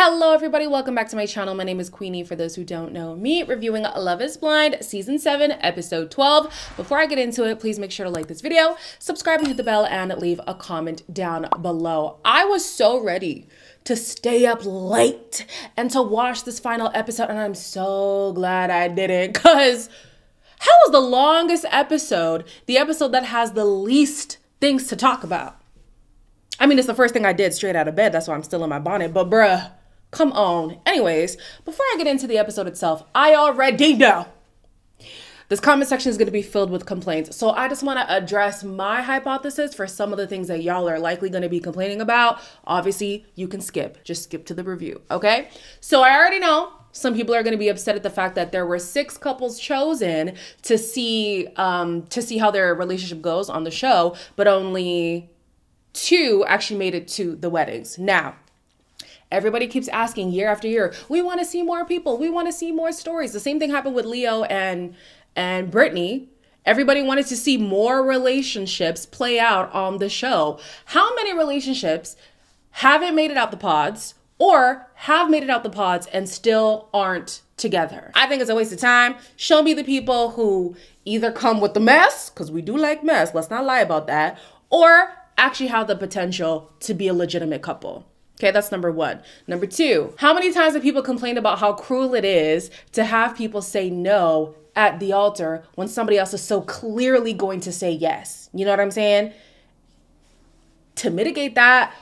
Hello everybody, welcome back to my channel. My name is Queenie, for those who don't know me, reviewing Love is Blind Season 7, Episode 12. Before I get into it, please make sure to like this video, subscribe and hit the bell, and leave a comment down below. I was so ready to stay up late and to watch this final episode, and I'm so glad I didn't, because how was the longest episode the episode that has the least things to talk about? I mean, it's the first thing I did straight out of bed. That's why I'm still in my bonnet, but bruh. Come on. Anyways, before I get into the episode itself, I already know this comment section is going to be filled with complaints. So I just want to address my hypothesis for some of the things that y'all are likely going to be complaining about. Obviously, you can skip. Just skip to the review, okay? So I already know some people are going to be upset at the fact that there were 6 couples chosen to see how their relationship goes on the show, but only 2 actually made it to the weddings. Now, everybody keeps asking year after year, we want to see more people. We want to see more stories. The same thing happened with Leo and Brittany. Everybody wanted to see more relationships play out on the show. How many relationships haven't made it out the pods or have made it out the pods and still aren't together? I think it's a waste of time. Show me the people who either come with the mess, because we do like mess, let's not lie about that, or actually have the potential to be a legitimate couple. Okay, that's number 1. Number 2, how many times have people complained about how cruel it is to have people say no at the altar when somebody else is so clearly going to say yes? You know what I'm saying? To mitigate that,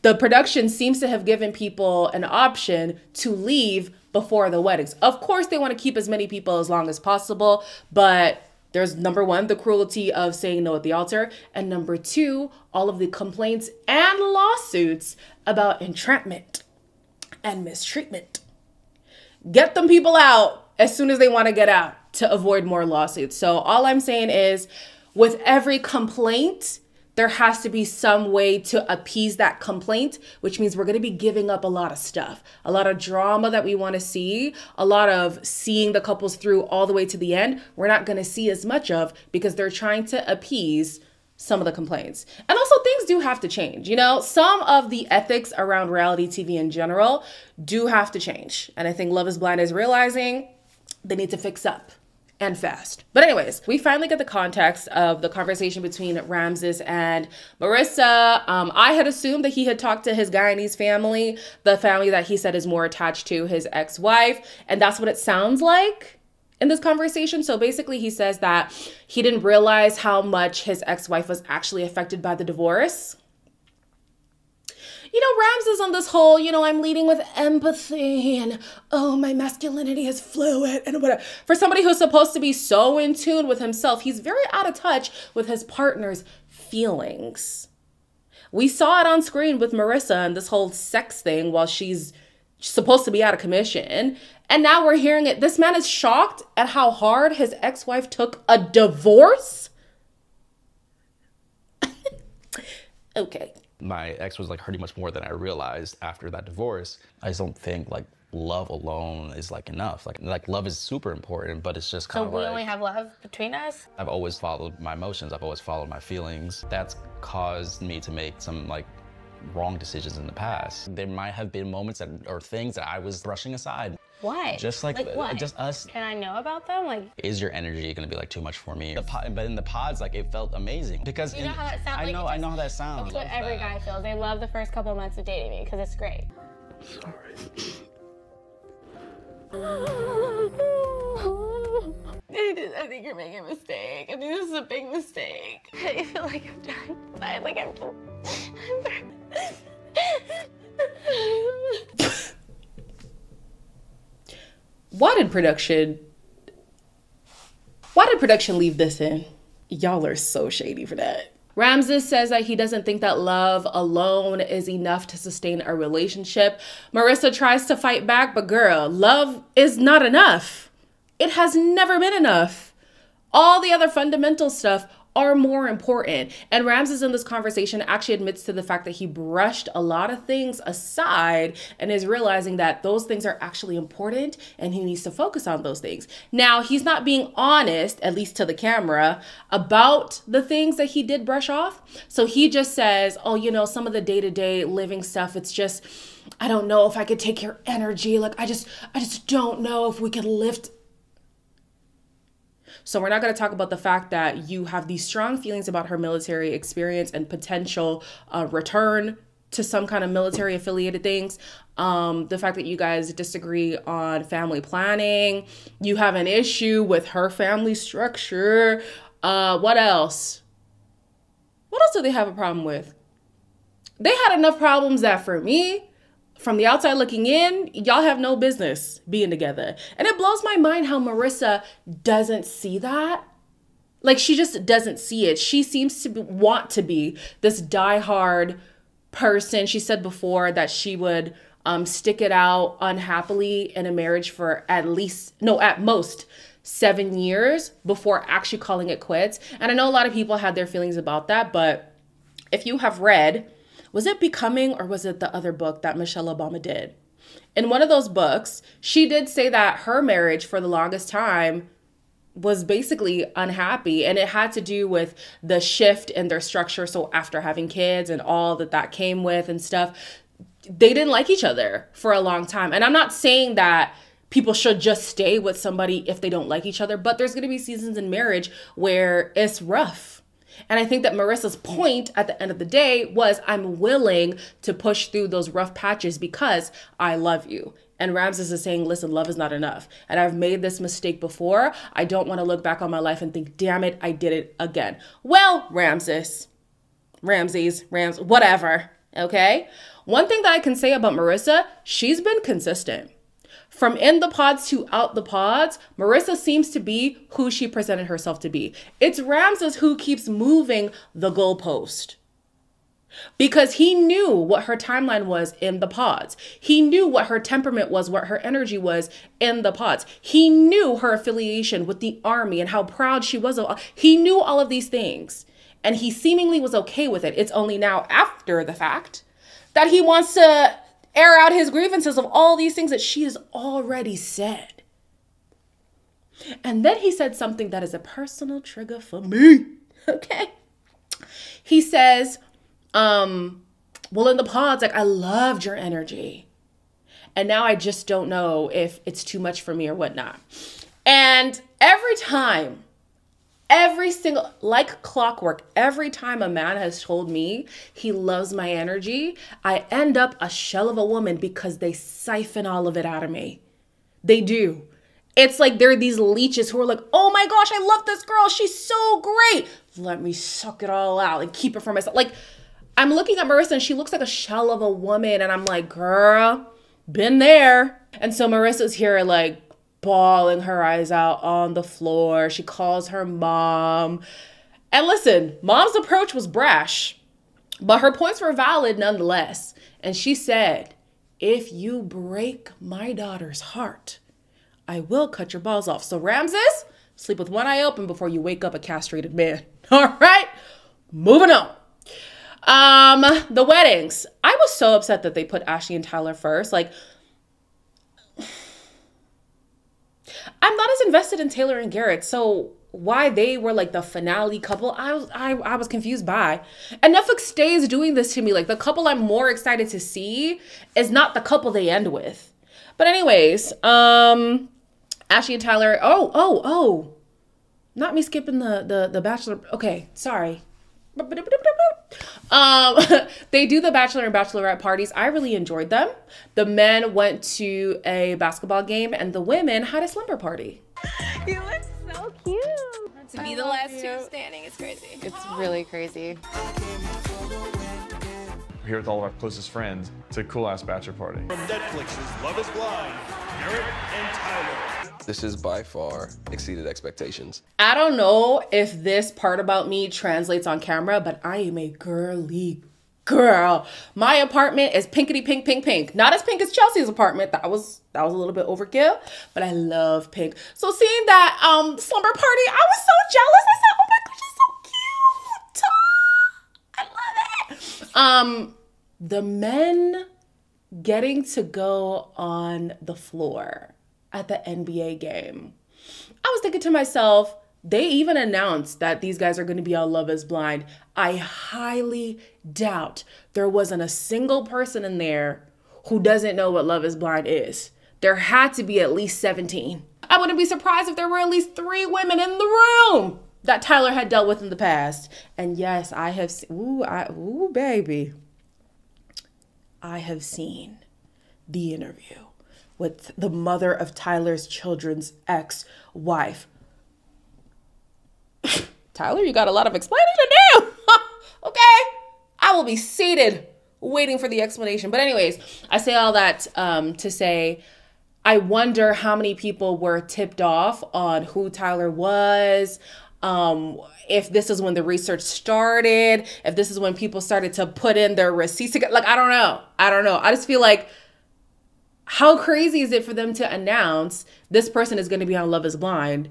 the production seems to have given people an option to leave before the weddings. Of course, they want to keep as many people as long as possible, but there's number 1, the cruelty of saying no at the altar. And number 2, all of the complaints and lawsuits about entrapment and mistreatment. Get them people out as soon as they want to get out to avoid more lawsuits. So all I'm saying is, with every complaint, there has to be some way to appease that complaint, which means we're going to be giving up a lot of stuff, a lot of drama that we want to see, a lot of seeing the couples through all the way to the end. We're not going to see as much of, because they're trying to appease some of the complaints. And also, things do have to change. You know, some of the ethics around reality TV in general do have to change. And I think Love is Blind is realizing they need to fix up. And fast. But anyways, we finally get the context of the conversation between Ramses and Marissa. I had assumed that he had talked to his Guyanese family, the family that he said is more attached to his ex-wife. And that's what it sounds like in this conversation. So basically he says that he didn't realize how much his ex-wife was actually affected by the divorce. You know, Ramses on this whole, I'm leading with empathy and, oh, my masculinity is fluid and whatever. For somebody who's supposed to be so in tune with himself, he's very out of touch with his partner's feelings. We saw it on screen with Marissa and this whole sex thing while she's supposed to be out of commission. And now we're hearing it. This man is shocked at how hard his ex-wife took a divorce. Okay. My ex was like hurting much more than I realized after that divorce. I just don't think like love alone is like enough. Like love is super important, but it's just kind of like... So we only have love between us? I've always followed my emotions. I've always followed my feelings. That's caused me to make some like wrong decisions in the past. There might have been moments or things that I was brushing aside. Why? Just like what? Just us. Can I know about them? Like, is your energy gonna be like too much for me? But in the pods, like it felt amazing because you know how that sounds. I know how that sounds. That's what every guy feels. They love the first couple of months of dating me because it's great. Sorry. I think you're making a mistake. I think this is a big mistake. I feel like I'm done. I like I'm Why did production leave this in? Y'all are so shady for that. Ramses says that he doesn't think that love alone is enough to sustain a relationship. Marissa tries to fight back, but girl, love is not enough. It has never been enough. All the other fundamental stuff are more important. And Ramses in this conversation actually admits to the fact that he brushed a lot of things aside and is realizing that those things are actually important and he needs to focus on those things. Now, he's not being honest, at least to the camera, about the things that he did brush off. So he just says, oh, some of the day-to-day living stuff, it's just I don't know if I could take your energy. Like, I just don't know if we could lift. So we're not going to talk about the fact that you have these strong feelings about her military experience and potential return to some kind of military affiliated things. The fact that you guys disagree on family planning. You have an issue with her family structure. What else? What else do they have a problem with? They had enough problems that for me, from the outside looking in, y'all have no business being together. And it blows my mind how Marissa doesn't see that. Like, she just doesn't see it. She seems to want to be this diehard person. She said before that she would stick it out unhappily in a marriage for at most 7 years before actually calling it quits. And I know a lot of people had their feelings about that, but if you have read, was it Becoming or was it the other book that Michelle Obama did? In one of those books, she did say that her marriage for the longest time was basically unhappy, and it had to do with the shift in their structure. So after having kids and all that came with and stuff, they didn't like each other for a long time. And I'm not saying that people should just stay with somebody if they don't like each other, but there's going to be seasons in marriage where it's rough. And I think that Marissa's point at the end of the day was, I'm willing to push through those rough patches because I love you. And Ramses is saying, listen, love is not enough. And I've made this mistake before. I don't want to look back on my life and think, damn it, I did it again. Well, Ramses, whatever, okay? One thing that I can say about Marissa, she's been consistent. From in the pods to out the pods, Marissa seems to be who she presented herself to be. It's Ramses who keeps moving the goalpost. Because he knew what her timeline was in the pods. He knew what her temperament was, what her energy was in the pods. He knew her affiliation with the army and how proud she was of. He knew all of these things. And he seemingly was okay with it. It's only now after the fact that he wants to air out his grievances of all these things that she has already said. And then he said something that is a personal trigger for me. Okay. He says, well, in the pods, like, I loved your energy. And now I just don't know if it's too much for me or whatnot. And like clockwork, every time a man has told me he loves my energy, I end up a shell of a woman because they siphon all of it out of me. They do. It's like there are these leeches who are like, oh my gosh, I love this girl. She's so great. Let me suck it all out and keep it for myself. Like, I'm looking at Marissa and she looks like a shell of a woman. And I'm like, girl, been there. And so Marissa's here like bawling her eyes out on the floor. She calls her mom. And listen, mom's approach was brash, but her points were valid nonetheless. And she said, if you break my daughter's heart, I will cut your balls off. So Ramses, sleep with one eye open before you wake up a castrated man. All right, moving on. The weddings. I was so upset that they put Ashley and Tyler first. Like, I'm not as invested in Taylor and Garrett, so why they were like the finale couple, I was confused by. And Netflix stays doing this to me. Like, the couple I'm more excited to see is not the couple they end with. But anyways, Ashley and Tyler. Oh, not me skipping the Bachelor. Okay, sorry. They do the Bachelor and Bachelorette parties. I really enjoyed them. The men went to a basketball game and the women had a slumber party. You look so cute. To be the last two standing is crazy. It's really crazy. We're here with all of our closest friends. It's a cool-ass bachelor party. From Netflix's Love is Blind, Garrett and Tyler. This has by far exceeded expectations. I don't know if this part about me translates on camera, but I am a girly girl. My apartment is pinkety pink, pink, pink. Not as pink as Chelsea's apartment. That was a little bit overkill, but I love pink. So seeing that slumber party, I was so jealous. I said, oh my gosh, she's so cute. I love it. The men getting to go on the floor at the NBA game. I was thinking to myself, they even announced that these guys are going to be on Love is Blind. I highly doubt there wasn't a single person in there who doesn't know what Love is Blind is. There had to be at least 17. I wouldn't be surprised if there were at least 3 women in the room that Tyler had dealt with in the past. And yes, I have seen, ooh, baby. I have seen the interview with the mother of Tyler's children's ex-wife. Tyler, you got a lot of explaining to do. Okay. I will be seated waiting for the explanation. But anyways, I say all that to say, I wonder how many people were tipped off on who Tyler was. If this is when the research started, if this is when people started to put in their receipts. Like, I don't know. I just feel like, how crazy is it for them to announce this person is going to be on Love is Blind,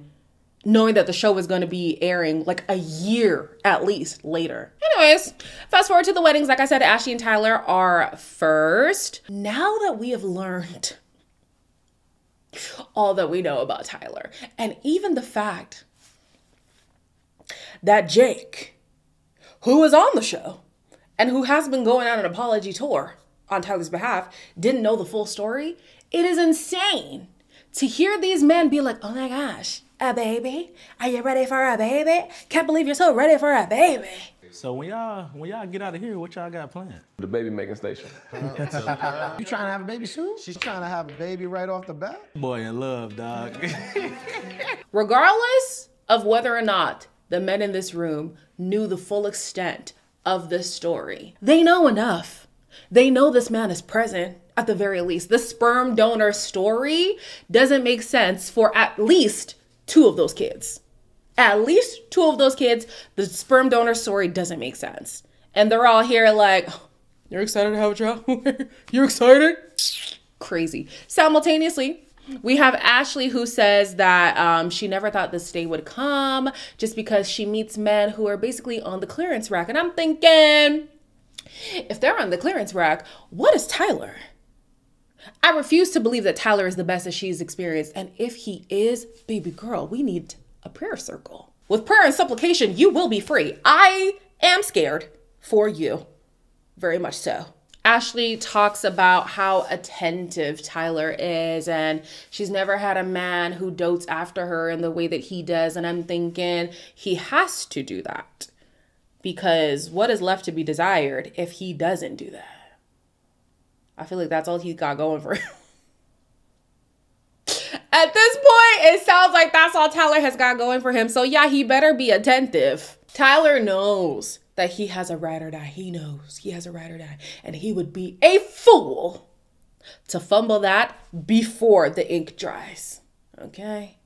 knowing that the show was going to be airing like a year at least later. Anyways, fast forward to the weddings. Like I said, Ashley and Tyler are first. Now that we have learned all that we know about Tyler, and even the fact that Jake, who was on the show and who has been going on an apology tour on Tyler's behalf, didn't know the full story, it is insane to hear these men be like, oh my gosh, a baby? Are you ready for a baby? Can't believe you're so ready for a baby. So when y'all get out of here, what y'all got planned? The baby making station. You trying to have a baby soon? She's trying to have a baby right off the bat? Boy in love, dog. Regardless of whether or not the men in this room knew the full extent of this story, they know enough. They know this man is present at the very least. The sperm donor story doesn't make sense for at least 2 of those kids. At least 2 of those kids, the sperm donor story doesn't make sense. And they're all here like, oh, you're excited to have a child? You're excited? Crazy. Simultaneously, we have Ashley, who says that she never thought this day would come just because she meets men who are basically on the clearance rack. And I'm thinking, if they're on the clearance rack, what is Tyler? I refuse to believe that Tyler is the best that she's experienced. And if he is, baby girl, we need a prayer circle. With prayer and supplication, you will be free. I am scared for you. Very much so. Ashley talks about how attentive Tyler is, and she's never had a man who dotes after her in the way that he does. And I'm thinking he has to do that, because what is left to be desired if he doesn't do that? I feel like that's all he's got going for him. At this point, it sounds like that's all Tyler has got going for him. So yeah, he better be attentive. Tyler knows that he has a ride or die. He knows he has a ride or die. And he would be a fool to fumble that before the ink dries. Okay?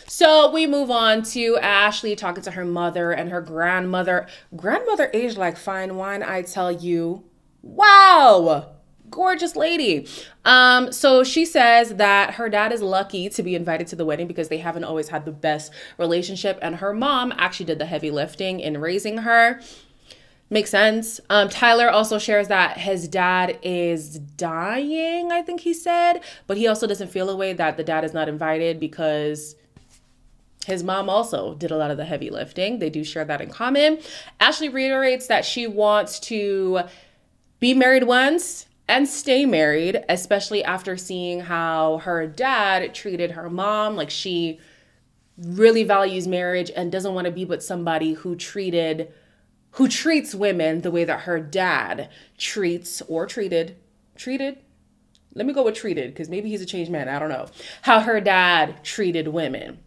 So we move on to Ashley talking to her mother and her grandmother. Grandmother aged like fine wine, I tell you. Wow! Gorgeous lady. So she says that her dad is lucky to be invited to the wedding because they haven't always had the best relationship, and her mom actually did the heavy lifting in raising her. Makes sense. Tyler also shares that his dad is dying, I think he said, but he also doesn't feel a way that the dad is not invited because his mom also did a lot of the heavy lifting. They do share that in common. Ashley reiterates that she wants to be married once and stay married, especially after seeing how her dad treated her mom. Like, she really values marriage and doesn't want to be with somebody who treats women the way that her dad treats or treated. Let me go with treated, because maybe he's a changed man. I don't know. How her dad treated women.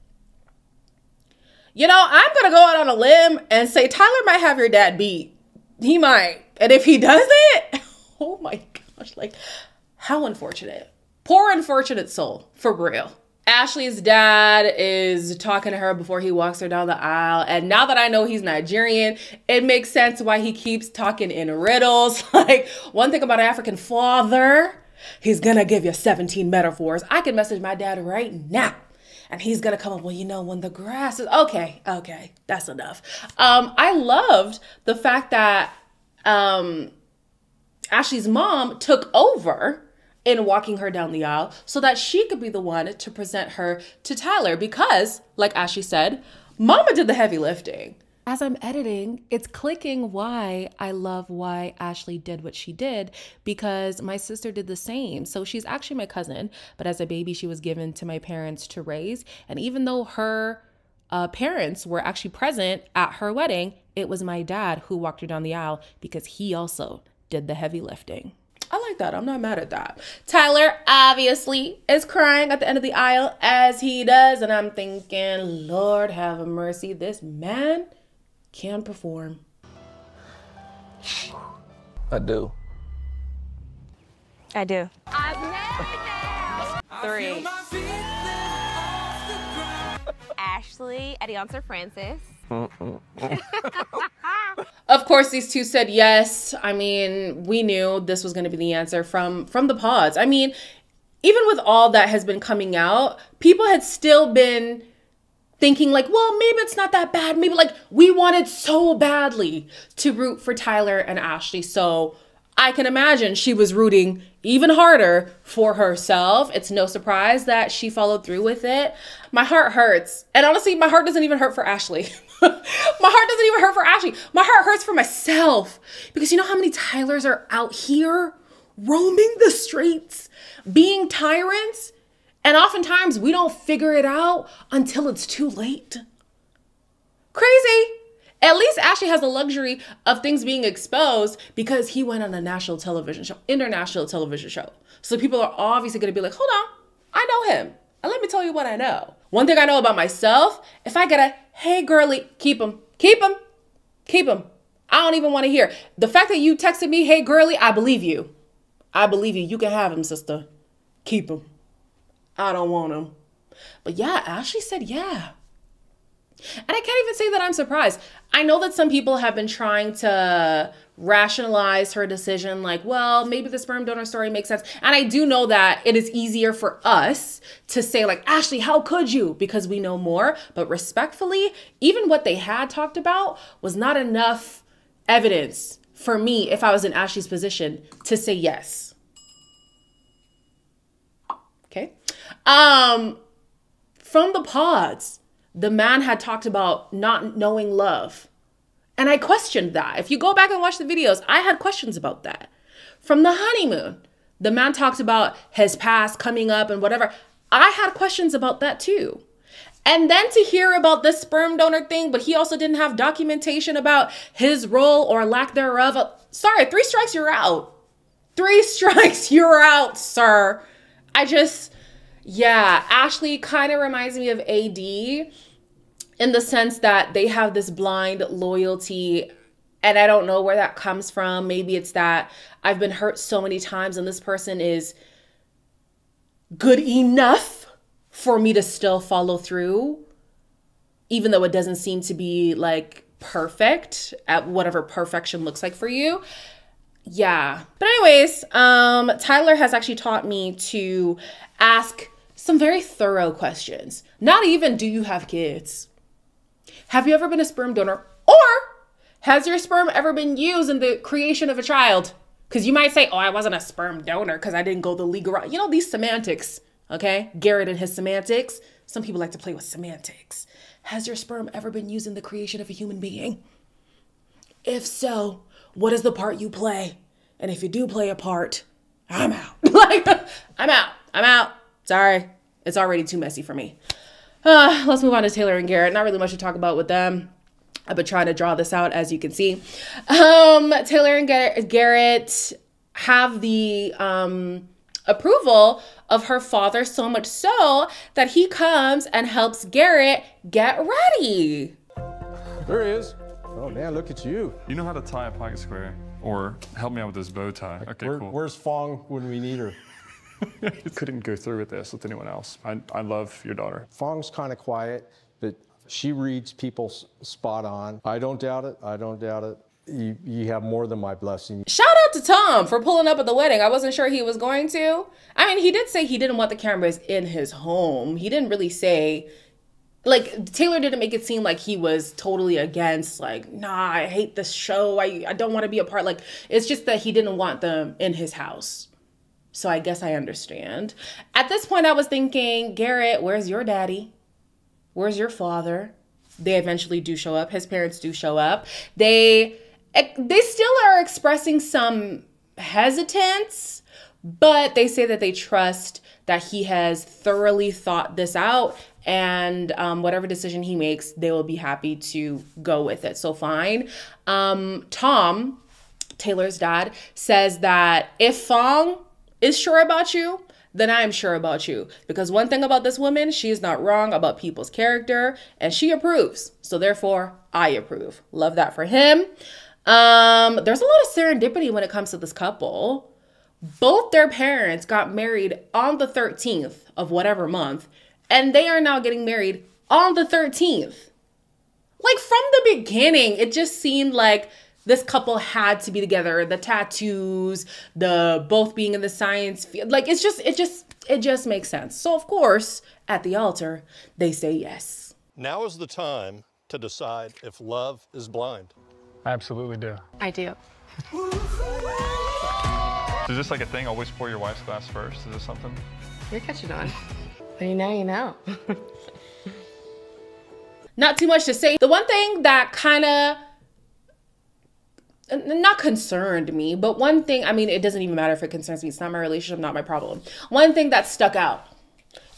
You know, I'm going to go out on a limb and say Tyler might have your dad beat. He might. And if he doesn't, oh my gosh, like, how unfortunate. Poor unfortunate soul, for real. Ashley's dad is talking to her before he walks her down the aisle. And now that I know he's Nigerian, it makes sense why he keeps talking in riddles. Like, one thing about an African father, he's gonna give you 17 metaphors. I can message my dad right now, and he's gonna come up, well, you know, when the grass is, okay, that's enough. I loved the fact that Ashley's mom took over in walking her down the aisle so that she could be the one to present her to Tyler, because, like Ashley said, mama did the heavy lifting. as I'm editing, it's clicking why I love why Ashley did what she did, because my sister did the same. So she's actually my cousin, but as a baby, she was given to my parents to raise. And even though her parents were actually present at her wedding, it was my dad who walked her down the aisle because he also did the heavy lifting. I like that. I'm not mad at that. Tyler obviously is crying at the end of the aisle, as he does. And I'm thinking, Lord have mercy, this man can perform. I do. I do. 3. Ashley, Adiancer Francis. Of course, these two said yes. I mean, we knew this was going to be the answer from the pods. I mean, even with all that has been coming out, people had still been thinking like, well, maybe it's not that bad. Maybe like we wanted so badly to root for Tyler and Ashley. So I can imagine she was rooting even harder for herself. It's no surprise that she followed through with it. My heart hurts. And honestly, my heart doesn't even hurt for Ashley. My heart doesn't even hurt for Ashley. My heart hurts for myself. Because you know how many Tylers are out here roaming the streets, being tyrants? And oftentimes we don't figure it out until it's too late. Crazy. At least Ashley has the luxury of things being exposed because he went on a national television show, international television show. So people are obviously going to be like, hold on, I know him. And let me tell you what I know. One thing I know about myself, if I get a, hey girly, keep him, keep him, keep him. I don't even want to hear. The fact that you texted me, hey girly, I believe you. I believe you. You can have him, sister. Keep him. I don't want him. But yeah, Ashley said yeah. And I can't even say that I'm surprised. I know that some people have been trying to rationalize her decision like, well, maybe the sperm donor story makes sense. And I do know that it is easier for us to say like, Ashley, how could you? Because we know more. But respectfully, even what they had talked about was not enough evidence for me, if I was in Ashley's position, to say yes. Okay. From the pods, the man had talked about not knowing love. And I questioned that. If you go back and watch the videos, I had questions about that. From the honeymoon, the man talked about his past coming up and whatever. I had questions about that too. And then to hear about this sperm donor thing, but he also didn't have documentation about his role or lack thereof. Sorry, 3 strikes, you're out. 3 strikes, you're out, sir. Yeah, Ashley kind of reminds me of AD in the sense that they have this blind loyalty, and I don't know where that comes from. Maybe it's that I've been hurt so many times and this person is good enough for me to still follow through, even though it doesn't seem to be like perfect at whatever perfection looks like for you. Yeah. But anyways, Tyler has actually taught me to ask some very thorough questions. Not even, do you have kids? Have you ever been a sperm donor? Or has your sperm ever been used in the creation of a child? Because you might say, oh, I wasn't a sperm donor because I didn't go the legal route. You know, these semantics, okay? Garrett and his semantics. Some people like to play with semantics. Has your sperm ever been used in the creation of a human being? If so, what is the part you play? And if you do play a part, I'm out. Like, I'm out. Sorry. It's already too messy for me. Let's move on to Taylor and Garrett. Not really much to talk about with them. I've been trying to draw this out, as you can see. Taylor and Garrett have the approval of her father, so much so that he comes and helps Garrett get ready. There he is. Oh, man, look at you. You know how to tie a pocket square? Or help me out with this bow tie. Okay, cool. Where's Fong when we need her? Couldn't go through with this with anyone else. I love your daughter. Fong's kind of quiet, but she reads people spot on. I don't doubt it. You have more than my blessing. Shout out to Tom for pulling up at the wedding. I wasn't sure he was going to. I mean, he did say he didn't want the cameras in his home. He didn't really say, like, Taylor didn't make it seem like he was totally against, like, nah, I hate this show. I don't want to be a part. Like, it's just that he didn't want them in his house. So I guess I understand. At this point, I was thinking, Garrett, where's your daddy? Where's your father? They eventually do show up. His parents do show up. They still are expressing some hesitance, but they say that they trust that he has thoroughly thought this out, and whatever decision he makes, they will be happy to go with it. So fine. Tom, Taylor's dad, says that if Fong is sure about you, then I am sure about you. Because one thing about this woman, she is not wrong about people's character, and she approves. So therefore, I approve. Love that for him. There's a lot of serendipity when it comes to this couple. Both their parents got married on the 13th of whatever month, and they are now getting married on the 13th. Like, from the beginning, it just seemed like this couple had to be together. The tattoos, the both being in the science field, like it just makes sense. So of course, at the altar, they say yes. Now is the time to decide if love is blind. I absolutely do. I do. Is this like a thing? Always pour your wife's glass first? Is this something? You're catching on. When you know, you know. Not too much to say. The one thing that kind of, not concerned me, but one thing, I mean, it doesn't even matter if it concerns me. It's not my relationship, not my problem. One thing that stuck out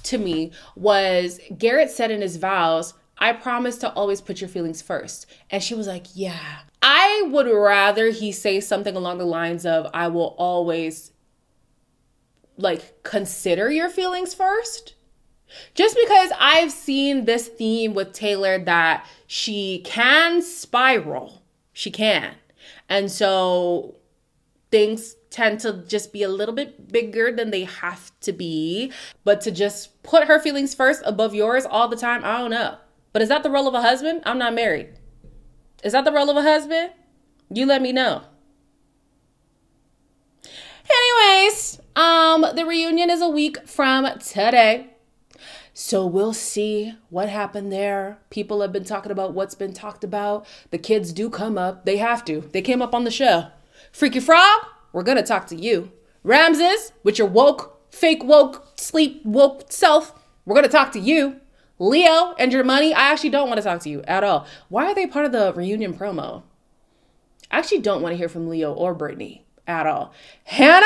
to me was Garrett said in his vows, I promise to always put your feelings first. And she was like, yeah. I would rather he say something along the lines of, I will always like consider your feelings first. Just because I've seen this theme with Taylor that she can spiral. She can. And so things tend to just be a little bit bigger than they have to be. But to just put her feelings first above yours all the time, I don't know. But is that the role of a husband? I'm not married. Is that the role of a husband? You let me know. Anyways, the reunion is a week from today. So we'll see what happened there. People have been talking about what's been talked about. The kids do come up. They have to. They came up on the show. Freaky Frog, we're going to talk to you. Ramses, with your woke, fake woke, sleep woke self, we're going to talk to you. Leo and your money, I actually don't want to talk to you at all. Why are they part of the reunion promo? I actually don't want to hear from Leo or Brittany at all. Hannah?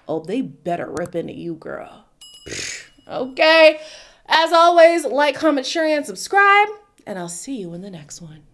Oh, they better rip into you, girl. Okay. As always, like, comment, share, and subscribe. And I'll see you in the next one.